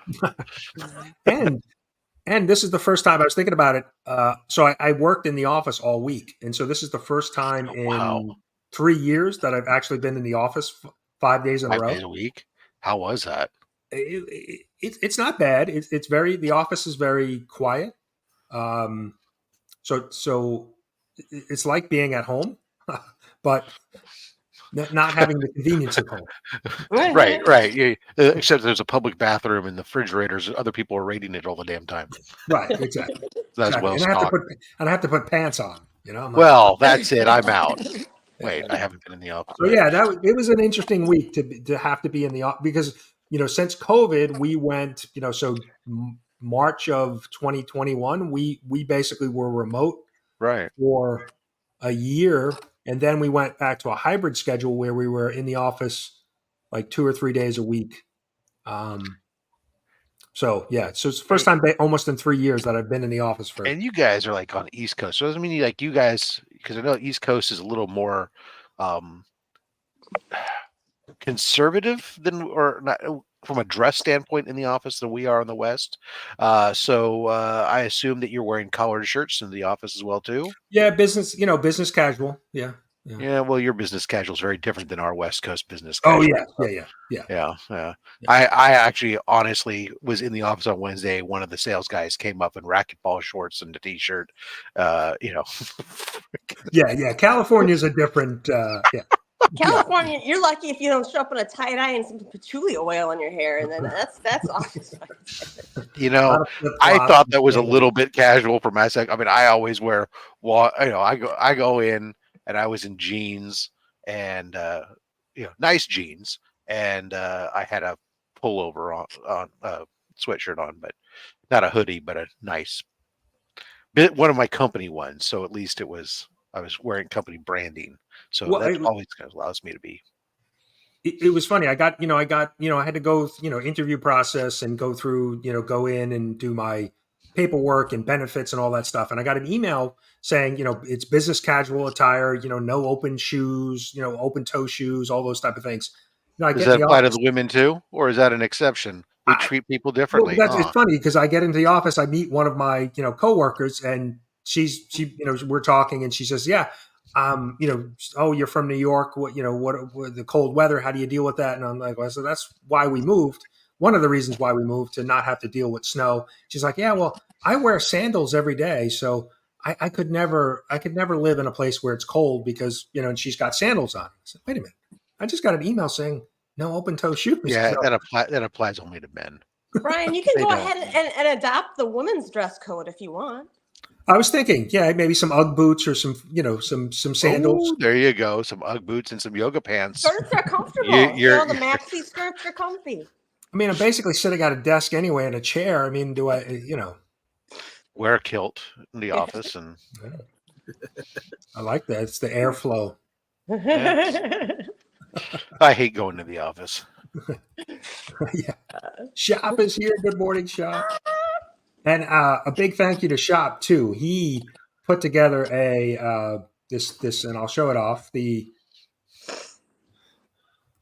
And this is the first time I was thinking about it. So I worked in the office all week, and so this is the first time in 3 years that I've actually been in the office 5 days in a row. 5 days a week. How was that? It's not bad. The office is very quiet. So it's like being at home, but not having the convenience of home. Right. Yeah, except there's a public bathroom and the refrigerators. Other people are raiding it all the damn time. Right, exactly. That's exactly. well And I have to put pants on. I'm like, well, that's it. I'm out. Wait, I haven't been in the office. So yeah, it was an interesting week to have to be in the office because since COVID we went so March of 2021 we basically were remote Right. for a year, and then we went back to a hybrid schedule where we were in the office like 2 or 3 days a week. So it's the first time almost in 3 years that I've been in the office for. And you guys are like on the East Coast, so doesn't mean like you guys, because I know East Coast is a little more conservative than, or not from a dress standpoint in the office than we are on the West. So I assume that you're wearing collared shirts in the office as well too. Yeah, business casual. Yeah. Well, your business casual is very different than our West Coast business casual. Oh yeah. I actually honestly was in the office on Wednesday. One of the sales guys came up in racquetball shorts and a t-shirt. Yeah. California's a different. California, you're lucky if you don't show up in a tie dye and some patchouli oil in your hair, and then that's awesome. I thought that was a little bit casual for my sec. I mean, I always wear. Well, I go in and I was in jeans and nice jeans, and I had a pullover on sweatshirt on, but not a hoodie, but a nice bit, one of my company ones. So at least I was wearing company branding. So that always kind of allows me to be. It was funny. I got I had to go, interview process and go through, go in and do my paperwork and benefits and all that stuff. And I got an email saying, it's business casual attire, no open shoes, open toe shoes, all those type of things. Does that apply to the women too? Or is that an exception? We treat people differently. Well, it's funny because I get into the office, I meet one of my, coworkers, and she we're talking and she says, yeah, oh, you're from New York. What the cold weather? How do you deal with that? And I'm like, well, so that's why we moved. One of the reasons why we moved, to not have to deal with snow. She's like, yeah, well, I wear sandals every day, so I could never live in a place where it's cold because and she's got sandals on. I said, wait a minute, I just got an email saying no open toe shoes. Yeah, that applies only to men. Brian, you can go ahead and adopt the women's dress code if you want. I was thinking, maybe some UGG boots or some sandals. Ooh, there you go. Some UGG boots and some yoga pants. Skirts are comfortable. The maxi skirts are comfy. I mean, I'm basically sitting at a desk anyway in a chair. I mean, do I, wear a kilt in the office? And I like that. It's the airflow. Yeah. I hate going to the office. Yeah. Shop is here. Good morning, Shop. And a big thank you to Shop too. He put together a this, and I'll show it off, the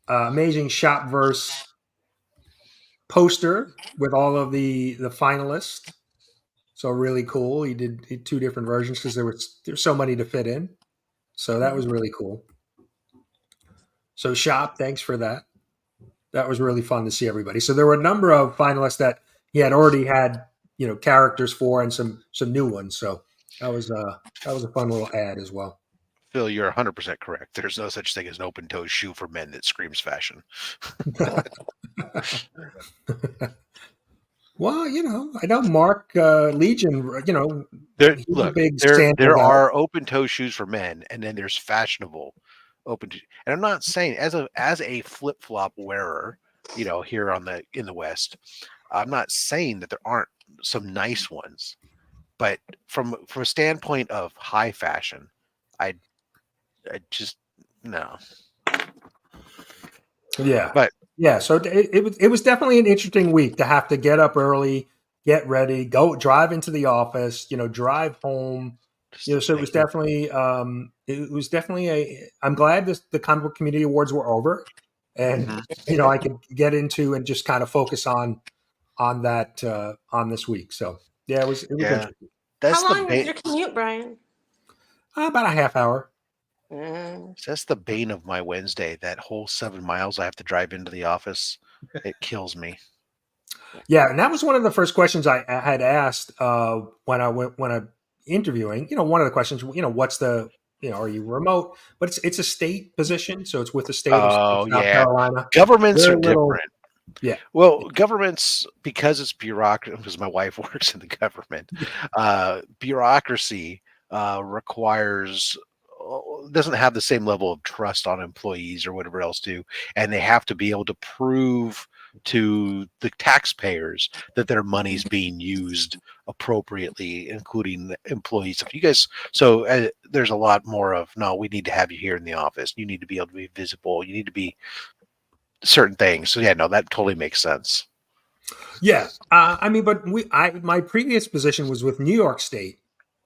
amazing Shopverse poster with all of the finalists. So really cool. He did 2 different versions because there's so many to fit in. So that was really cool. So Shop, thanks for that. That was really fun to see everybody. So there were a number of finalists that he had already had characters for, and some new ones. So that was a fun little ad as well. Phil, you're 100% correct. There's no such thing as an open toe shoe for men that screams fashion. Well, I know Mark Legion. There are open toe shoes for men, and then there's fashionable open. And I'm not saying as a flip flop wearer, here in the West, I'm not saying that there aren't some nice ones, but from a standpoint of high fashion, I just no. Yeah, but yeah. So it was definitely an interesting week to have to get up early, get ready, go drive into the office, drive home. So it was definitely I'm glad the comic book community awards were over, and I could get into and just kind of focus on that on this week. So yeah, it was interesting. How long was your commute, Brian? About a half hour. That's the bane of my Wednesday. That whole 7 miles I have to drive into the office. It kills me. Yeah, and that was one of the first questions I had asked when I interviewing. One of the questions, what's the are you remote? But it's a state position, so it's with the state of Oh South yeah, Carolina. governments Very are little- different. Yeah. Well, governments, because it's bureaucracy, because my wife works in the government, bureaucracy requires doesn't have the same level of trust on employees or whatever else do, and they have to be able to prove to the taxpayers that their money's being used appropriately, including the employees. If you guys, so there's a lot more of no, we need to have you here in the office. You need to be able to be visible. You need to be certain things. So yeah, no, that totally makes sense. Yeah, I mean, but my previous position was with New York State,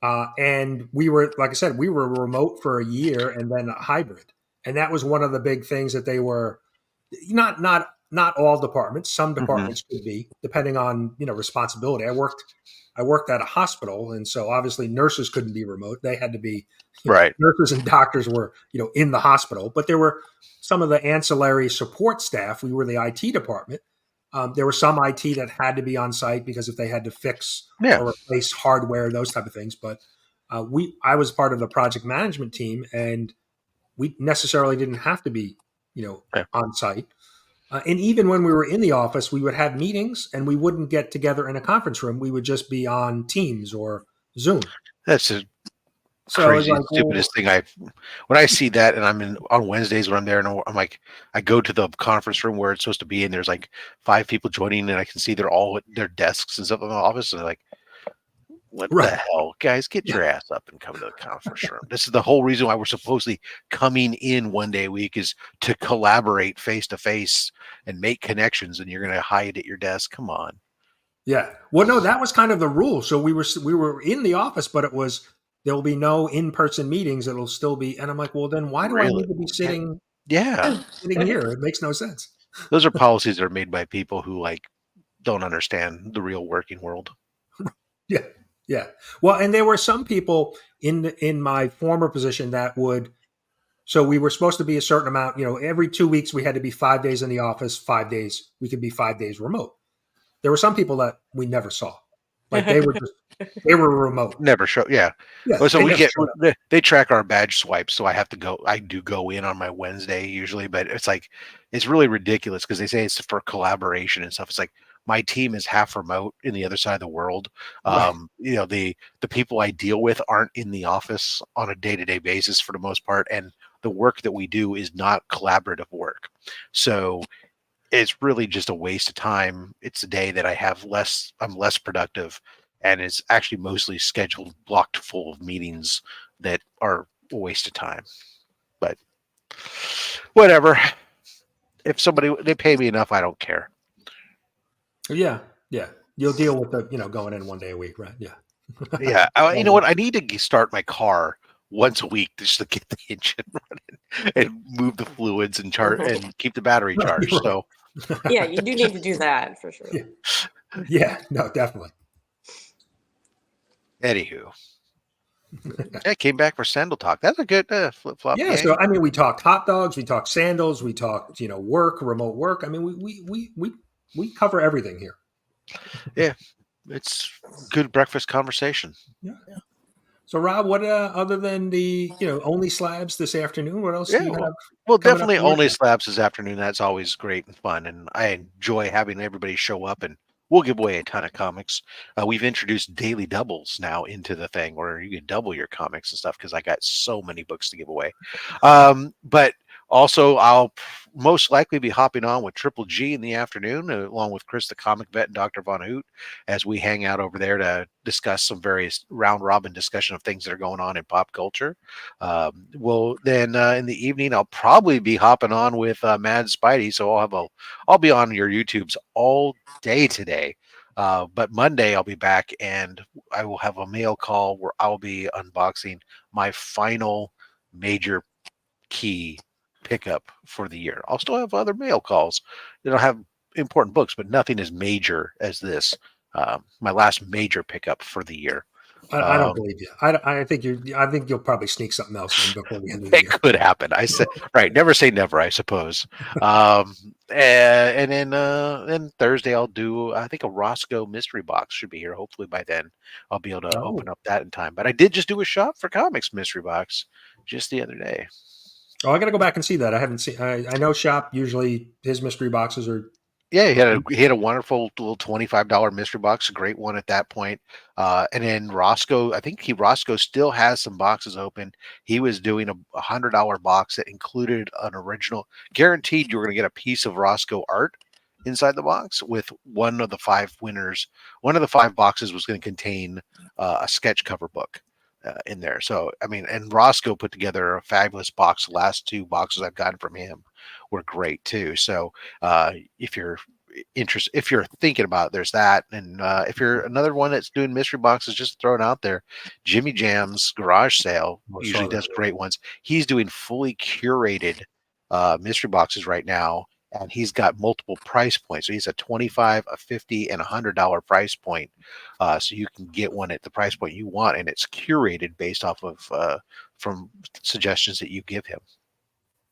and we were, like I said, we were remote for a year and then a hybrid, and that was one of the big things that they were not all departments. Some departments could be, depending on responsibility. I worked at a hospital, and so obviously nurses couldn't be remote; they had to be Right. Nurses and doctors were in the hospital, but there were some of the ancillary support staff. We were the IT department. There was some IT that had to be on site because if they had to fix or replace hardware, those type of things. But I was part of the project management team, and we necessarily didn't have to be, on site. And even when we were in the office, we would have meetings, and we wouldn't get together in a conference room. We would just be on Teams or Zoom. That's a So crazy, like, stupidest thing. When I see that, and I'm on Wednesdays when I'm there, and I'm like, I go to the conference room where it's supposed to be, and there's like 5 people joining, and I can see they're all at their desks and stuff in the office, and they're like, what the hell, guys? Get your ass up and come to the conference room. This is the whole reason why we're supposedly coming in one day a week, is to collaborate face to face and make connections, and you're going to hide at your desk. Come on. Yeah. Well, no, that was kind of the rule. So we were in the office, but there will be no in-person meetings. It'll still be, and I'm like, well, then why do I need to be sitting? Yeah, sitting here. It makes no sense. Those are policies that are made by people who don't understand the real working world. Yeah. Yeah. Well, and there were some people in my former position that would. So we were supposed to be a certain amount. Every 2 weeks we had to be 5 days in the office. 5 days we could be 5 days remote. There were some people that we never saw. Like they were remote. Never show. Yeah. Yeah. So they track our badge swipes. So I do go in on my Wednesday usually, but it's really ridiculous because they say it's for collaboration and stuff. It's like my team is half remote in the other side of the world. Right. The people I deal with aren't in the office on a day-to-day basis for the most part. And the work that we do is not collaborative work. So it's really just a waste of time. It's a day that I'm less productive, and it's actually mostly scheduled, blocked full of meetings that are a waste of time. But whatever. If they pay me enough, I don't care. Yeah. Yeah. You'll deal with the, going in 1 day a week, right? Yeah. Yeah. You know what? I need to start my car once a week just to get the engine running and move the fluids and keep the battery charged. Right. So yeah, you do need to do that for sure. Yeah, no, definitely. Anywho, I came back for sandal talk. That's a good flip flop. Yeah, so I mean, we talked hot dogs, we talked sandals, we talked work, remote work. I mean, we cover everything here. Yeah, it's good breakfast conversation. Yeah. So Rob, what other than the only slabs this afternoon? What else do you have? Well, definitely only slabs this afternoon. That's always great and fun, and I enjoy having everybody show up, and we'll give away a ton of comics. We've introduced daily doubles now into the thing, where you can double your comics and stuff, because I got so many books to give away. But also, I'll most likely be hopping on with Triple G in the afternoon, along with Chris the Comic Vet and Dr. Von Hoot, as we hang out over there to discuss some various round-robin discussion of things that are going on in pop culture. Well, then in the evening, I'll probably be hopping on with Mad Spidey, so I'll be on your YouTubes all day today. But Monday I'll be back, and I will have a mail call where I'll be unboxing my final major key pickup for the year. I'll still have other mail calls that'll have important books, but nothing as major as this. My last major pickup for the year. I don't believe you. I think you'll probably sneak something else in before the end of the year. It could happen. I said right. Never say never, I suppose. And then Thursday I'll do, I think, a Roscoe mystery box should be here. Hopefully by then I'll be able to open up that in time. But I did just do a shop for comics mystery box just the other day. Oh, I got to go back and see that. I haven't seen. I know Shop usually his mystery boxes are. Yeah, he had a wonderful little $25 mystery box, a great one at that point. And then Roscoe, I think Roscoe still has some boxes open. He was doing a $100 box that included an original, guaranteed you were going to get a piece of Roscoe art inside the box with one of the 5 winners. One of the 5 boxes was going to contain a sketch cover book in there. So, I mean, and Roscoe put together a fabulous box. The last 2 boxes I've gotten from him were great too. So if you're interested, if you're thinking about it, there's that. And if you're another one that's doing mystery boxes, just throw it out there. Jimmy Jam's garage sale usually does great ones. He's doing fully curated mystery boxes right now, and he's got multiple price points. So he's a $25, a $50, and $100 price point. So you can get one at the price point you want, and it's curated based off of from suggestions that you give him.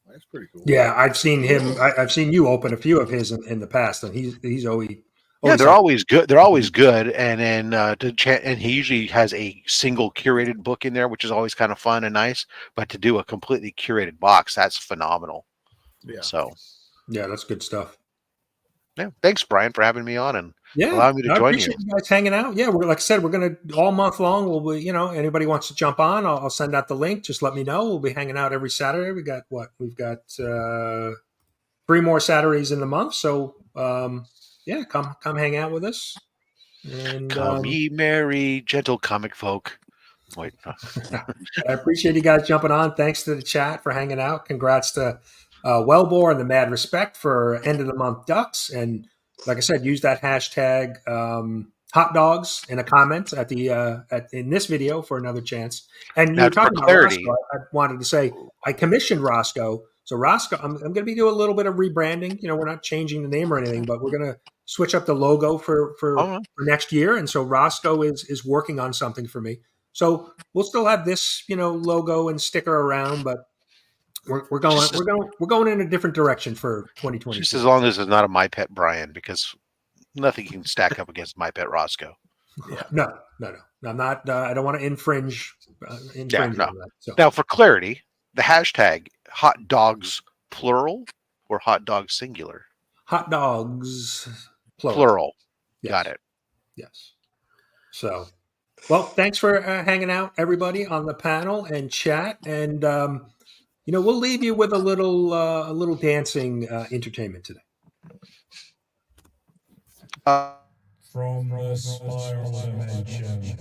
That's pretty cool. Yeah, I've seen him. I've seen you open a few of his in the past, and he's always. Yeah, they're always good. They're always good, and then and he usually has a single curated book in there, which is always kind of fun and nice. But to do a completely curated box, that's phenomenal. Yeah. So. Yeah, that's good stuff. Yeah, thanks, Brian, for having me on and Yeah, allowing me to I join appreciate you guys hanging out. Yeah, we're like I said, we're gonna all month long. We'll be, anybody wants to jump on, I'll send out the link. Just let me know. We'll be hanging out every Saturday. We've got 3 more Saturdays in the month. So yeah, come hang out with us. And Come ye merry, gentle comic folk. Wait. I appreciate you guys jumping on. Thanks to the chat for hanging out. Congrats to Wellbore and the Mad Respect for end of the month ducks. And like I said, use that hashtag hot dogs in a comment at the in this video for another chance. And you were talking about Roscoe. I wanted to say I commissioned Roscoe. So Roscoe, I'm going to be doing a little bit of rebranding. We're not changing the name or anything, but we're going to switch up the logo for next year. And so Roscoe is working on something for me. So we'll still have this, logo and sticker around, but we're going in a different direction for 2020. Just as long as it's not a My Pet Brian, because nothing can stack up against My Pet Roscoe. Yeah. No. I'm not. I don't want to infringe. On that, so. Now, for clarity, the hashtag hot dogs plural or hot dogs singular? Hot dogs plural. Yes. Got it. Yes. So, well, thanks for hanging out, everybody, on the panel and chat, and we'll leave you with a little dancing entertainment today. From the spiral dimension.